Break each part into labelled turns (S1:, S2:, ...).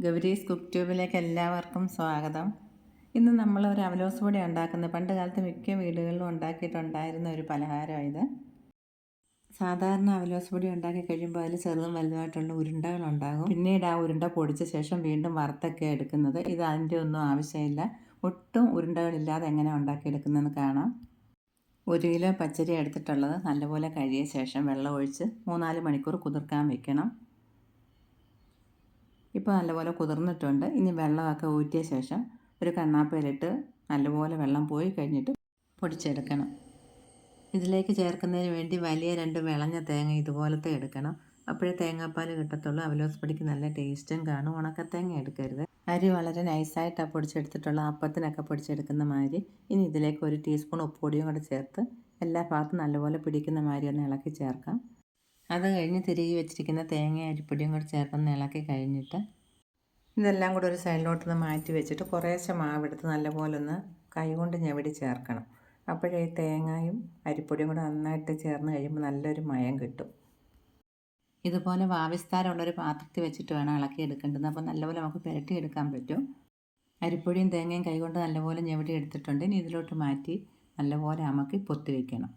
S1: Gowri's cook ട്യൂബിലേക്ക് എല്ലാവർക്കും സ്വാഗതം. ഇന്ന് നമ്മൾ ഒരു അവലോസ് പൊടി ഉണ്ടാക്കുന്നത് പണ്ട് കാലത്ത് മിക്ക വീടുകളിലും ഉണ്ടാക്കിയിട്ടുണ്ടായിരുന്ന ഒരു പലഹാരമാണ് ഇത്. സാധാരണ അവലോസ് പൊടി ഉണ്ടാക്കി കഴിയുമ്പോൾ അതിൽ ചെറുതും വലുതുമായിട്ടുള്ള ഉരുണ്ടകളുണ്ടാകും. പിന്നീട് ആ ഉരുണ്ട പൊടിച്ച ശേഷം വീണ്ടും വറുത്തൊക്കെ എടുക്കുന്നത്. ഇത് അതിൻ്റെ ഒന്നും ആവശ്യമില്ല. ഒട്ടും ഉരുണ്ടകളില്ലാതെ എങ്ങനെ ഉണ്ടാക്കിയെടുക്കുന്നതെന്ന് കാണാം. 1 കിലോ പച്ചരി എടുത്തിട്ടുള്ളത് നല്ലപോലെ കഴുകിയ ശേഷം വെള്ളം ഒഴിച്ച് 3-4 മണിക്കൂർ കുതിർക്കാൻ വെക്കണം. ഇപ്പോൾ നല്ലപോലെ കുതിർന്നിട്ടുണ്ട്. ഇനി വെള്ളമൊക്കെ ഊറ്റിയ ശേഷം ഒരു കണ്ണാപ്പയിലിട്ട് നല്ലപോലെ വെള്ളം പോയി കഴിഞ്ഞിട്ട് പൊടിച്ചെടുക്കണം. ഇതിലേക്ക് ചേർക്കുന്നതിന് വേണ്ടി വലിയ 2 വിളഞ്ഞ തേങ്ങ ഇതുപോലത്തെ എടുക്കണം. അപ്പോഴേ തേങ്ങാപ്പാൽ കിട്ടത്തുള്ളൂ. അവലോസ് പൊടിക്ക് നല്ല ടേസ്റ്റും കാണും. ഉണക്കത്തേങ്ങ എടുക്കരുത്. അരി വളരെ നൈസായിട്ടാണ് പൊടിച്ചെടുത്തിട്ടുള്ള അപ്പത്തിനൊക്കെ പൊടിച്ചെടുക്കുന്ന മാതിരി. ഇനി ഇതിലേക്ക് 1 ടീസ്പൂൺ ഉപ്പുപൊടിയും കൂടെ ചേർത്ത് എല്ലാ ഭാഗത്തും നല്ലപോലെ പിടിക്കുന്ന മാതിരി ഒന്ന് ഇളക്കി ചേർക്കാം. അത് കഴിഞ്ഞ് തിരികെ വെച്ചിരിക്കുന്ന തേങ്ങ അരിപ്പൊടിയും കൂടി ചേർത്തൊന്ന് ഇളക്കി കഴിഞ്ഞിട്ട് ഇതെല്ലാം കൂടെ ഒരു സൈഡിലോട്ടൊന്ന് മാറ്റി വെച്ചിട്ട് കുറേശ്ശെ മാവെടുത്ത് നല്ലപോലെ ഒന്ന് കൈകൊണ്ട് ഞെവിടി ചേർക്കണം. അപ്പോഴേ തേങ്ങയും അരിപ്പൊടിയും കൂടെ നന്നായിട്ട് ചേർന്ന് കഴിയുമ്പോൾ നല്ലൊരു മയം കിട്ടും. ഇതുപോലെ വാവിസ്താരമുള്ളൊരു പാത്രത്തിൽ വെച്ചിട്ട് വേണം ഇളക്കി എടുക്കേണ്ടത്. അപ്പോൾ നല്ലപോലെ നമുക്ക് പുരട്ടിയെടുക്കാൻ പറ്റും. അരിപ്പൊടിയും തേങ്ങയും കൈകൊണ്ട് നല്ലപോലെ ഞെവിടി എടുത്തിട്ടുണ്ട്. ഇനി ഇതിലോട്ട് മാറ്റി നല്ലപോലെ അമക്കി പൊത്തി വയ്ക്കണം.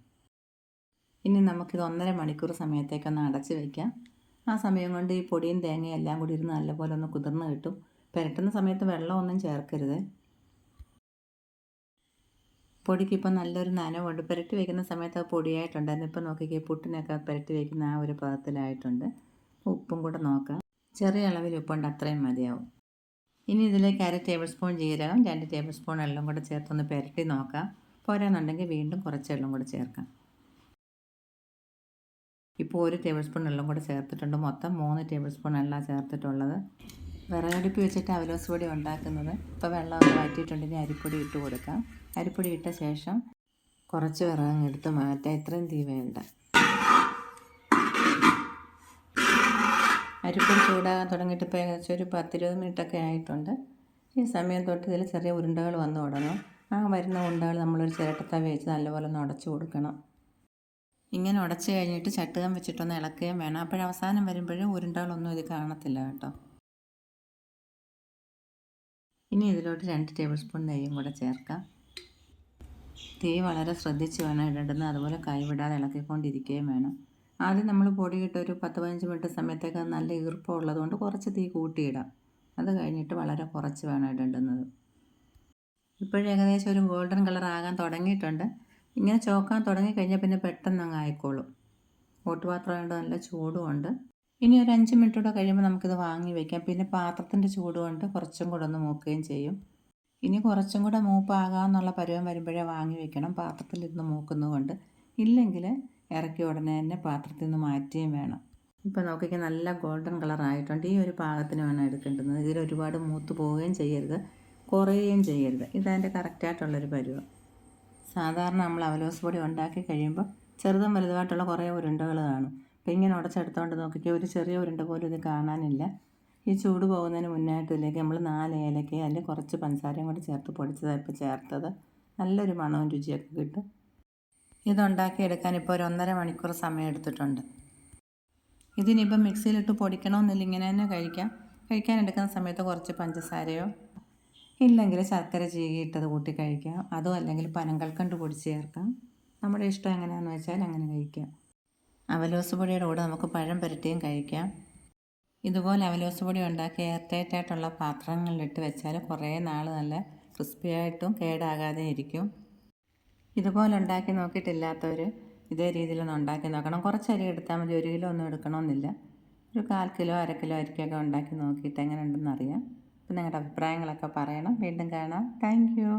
S1: ഇനി നമുക്കിത് 1.5 മണിക്കൂർ സമയത്തേക്കൊന്ന് അടച്ച് വയ്ക്കാം. ആ സമയം കൊണ്ട് ഈ പൊടിയും തേങ്ങയും എല്ലാം കൂടി ഇരുന്ന് നല്ലപോലെ ഒന്ന് കുതിർന്ന് കിട്ടും. പുരട്ടുന്ന സമയത്ത് വെള്ളമൊന്നും ചേർക്കരുത്. പൊടിക്കിപ്പോൾ നല്ലൊരു നനവുണ്ട്. പുരട്ടി വയ്ക്കുന്ന സമയത്ത് അത് പൊടിയായിട്ടുണ്ടായിരുന്നു. ഇപ്പോൾ നോക്കിക്കേ, പുട്ടിനൊക്കെ പുരട്ടി വയ്ക്കുന്ന ആ ഒരു പദത്തിലായിട്ടുണ്ട്. ഉപ്പും കൂടെ നോക്കാം. ചെറിയ അളവിൽ ഉപ്പുണ്ട്, അത്രയും മതിയാവും. ഇനി ഇതിലേക്ക് 1/2 ടേബിൾ സ്പൂൺ ജീരകം, 2 ടേബിൾ സ്പൂൺ എള്ളും കൂടെ ചേർത്തൊന്ന് പുരട്ടി നോക്കാം. പോരാന്നുണ്ടെങ്കിൽ വീണ്ടും കുറച്ച് എള്ളും കൂടെ ചേർക്കാം. ഇപ്പോൾ 1 ടേബിൾ സ്പൂൺ എള്ളും കൂടെ ചേർത്തിട്ടുണ്ട്. മൊത്തം 3 ടേബിൾ സ്പൂൺ എള്ളാണ് ചേർത്തിട്ടുള്ളത്. വിറകടുപ്പ് വെച്ചിട്ട് അവലോസ് പൊടി ഉണ്ടാക്കുന്നത്. ഇപ്പോൾ വെള്ളമൊക്കെ വറ്റിയിട്ടുണ്ട്. ഇനി അരിപ്പൊടി ഇട്ട് കൊടുക്കാം. അരിപ്പൊടി ഇട്ട ശേഷം കുറച്ച് വിറകങ്ങ് എടുത്ത് മാറ്റാം. ഇത്രയും തീ വേണ്ട. അരിപ്പൊടി ചൂടാകാൻ തുടങ്ങിയിട്ട് ഇപ്പോൾ ഏകദേശം ഒരു 10-20 മിനിറ്റൊക്കെ ആയിട്ടുണ്ട്. ഈ സമയം തൊട്ട് ഇതിൽ ചെറിയ ഉരുണ്ടകൾ വന്നു തുടങ്ങും. ആ വരുന്ന ഉരുണ്ടകൾ നമ്മളൊരു ചിരട്ടത്തവി വെച്ച് നല്ലപോലെ ഒന്ന് ഉടച്ചു കൊടുക്കണം. ഇങ്ങനെ ഉടച്ച് കഴിഞ്ഞിട്ട് ചട്ടുകം വെച്ചിട്ടൊന്ന് ഇളക്കുകയും വേണം. അപ്പോഴവസാനം വരുമ്പോഴും ഉരുണ്ടകളൊന്നും ഇത് കാണത്തില്ല കേട്ടോ. ഇനി ഇതിലോട്ട് 2 ടേബിൾ സ്പൂൺ നെയ്യും കൂടെ ചേർക്കാം. തീ വളരെ ശ്രദ്ധിച്ച് വേണം ഇടേണ്ടത്. അതുപോലെ കൈവിടാതെ ഇളക്കിക്കൊണ്ടിരിക്കുകയും വേണം. ആദ്യം നമ്മൾ പൊടിയിട്ട് ഒരു 10-15 മിനിറ്റ് സമയത്തേക്ക് നല്ല ഈർപ്പം ഉള്ളതുകൊണ്ട് കുറച്ച് തീ കൂട്ടിയിടാം. അത് കഴിഞ്ഞിട്ട് വളരെ കുറച്ച് വേണം ഇടേണ്ടുന്നത്. ഇപ്പോഴും ഏകദേശം ഒരു ഗോൾഡൻ കളർ ആകാൻ തുടങ്ങിയിട്ടുണ്ട്. ഇങ്ങനെ ചോക്കാൻ തുടങ്ങിക്കഴിഞ്ഞാൽ പിന്നെ പെട്ടെന്ന് അങ്ങ് ആയിക്കോളും. ഓട്ടുപാത്രം കൊണ്ട് നല്ല ചൂടുമുണ്ട്. ഇനി ഒരു 5 മിനിറ്റ് കൂടെ കഴിയുമ്പോൾ നമുക്കിത് വാങ്ങി വയ്ക്കാം. പിന്നെ പാത്രത്തിൻ്റെ ചൂട് കൊണ്ട് കുറച്ചും കൂടെ ഒന്ന് മൂക്കുകയും ചെയ്യും. ഇനി കുറച്ചും കൂടെ മൂപ്പാകാമെന്നുള്ള പരുവം വരുമ്പോഴേ വാങ്ങി വയ്ക്കണം. പാത്രത്തിലിരുന്ന് മൂക്കുന്നതുകൊണ്ട്. ഇല്ലെങ്കിൽ ഇറക്കി ഉടനെ തന്നെ പാത്രത്തിൽ നിന്ന് മാറ്റുകയും വേണം. ഇപ്പോൾ നോക്കിക്കാൻ നല്ല ഗോൾഡൻ കളർ ആയിട്ടുണ്ട്. ഈ ഒരു പാകത്തിന് വേണം എടുക്കേണ്ടത്. ഇതിൽ ഒരുപാട് മൂത്ത് പോവുകയും ചെയ്യരുത്, കുറയുകയും ചെയ്യരുത്. ഇതതിൻ്റെ കറക്റ്റായിട്ടുള്ളൊരു പരുവം. സാധാരണ നമ്മൾ അവലോസ് പൊടി ഉണ്ടാക്കി കഴിയുമ്പോൾ ചെറുതും വലുതുമായിട്ടുള്ള കുറേ ഉരുണ്ടകൾ കാണും. അപ്പോൾ ഇങ്ങനെ ഉടച്ചെടുത്തോണ്ട് നോക്കിക്കുക, ഒരു ചെറിയ ഉരുണ്ട പോലും ഇത് കാണാനില്ല. ഈ ചൂട് പോകുന്നതിന് മുന്നായിട്ട് ഇതിലേക്ക് നമ്മൾ 4 ഏലക്കയും അതിൽ കുറച്ച് പഞ്ചസാരയും കൂടി ചേർത്ത് പൊടിച്ചതാണ് ഇപ്പോൾ ചേർത്തത്. നല്ലൊരു മണവും രുചിയൊക്കെ കിട്ടും. ഇതുണ്ടാക്കിയെടുക്കാൻ ഇപ്പോൾ ഒരു 1.5 മണിക്കൂർ സമയം എടുത്തിട്ടുണ്ട്. ഇതിനിപ്പം മിക്സിയിലിട്ട് പൊടിക്കണമെന്നില്ല, ഇങ്ങനെ തന്നെ കഴിക്കാം. കഴിക്കാൻ എടുക്കുന്ന സമയത്ത് കുറച്ച് പഞ്ചസാരയോ ഇല്ലെങ്കിൽ ശർക്കര ചീകിയിട്ടത് കൂട്ടി കഴിക്കാം. അതോ അല്ലെങ്കിൽ പനങ്കൽക്കണ്ട് പൊടിച്ച് ചേർക്കാം. നമ്മുടെ ഇഷ്ടം എങ്ങനെയാണെന്ന് വെച്ചാൽ അങ്ങനെ കഴിക്കാം. അവലോസ് പൊടിയുടെ കൂടെ നമുക്ക് പഴം പുരട്ടിയും കഴിക്കാം. ഇതുപോലെ അവലോസ് പൊടി ഉണ്ടാക്കി എയർ ടൈറ്റായിട്ടുള്ള പാത്രങ്ങളിലിട്ട് വെച്ചാൽ കുറേ നാൾ നല്ല ക്രിസ്പിയായിട്ടും കേടാകാതെ ഇരിക്കും. ഇതുപോലെ ഉണ്ടാക്കി നോക്കിയിട്ടില്ലാത്തവർ ഇതേ രീതിയിലൊന്ന് ഉണ്ടാക്കി നോക്കണം. കുറച്ച് അരി എടുത്താൽ മതി, 1 കിലോ ഒന്നും എടുക്കണമെന്നില്ല. ഒരു 1/4 കിലോ 1/2 കിലോ അരിക്കൊക്കെ ഉണ്ടാക്കി നോക്കിയിട്ട് എങ്ങനെ ഉണ്ടെന്ന് അറിയാം. അപ്പോൾ നിങ്ങളുടെ അഭിപ്രായങ്ങളൊക്കെ പറയണം. വീണ്ടും കാണാം. Thank you.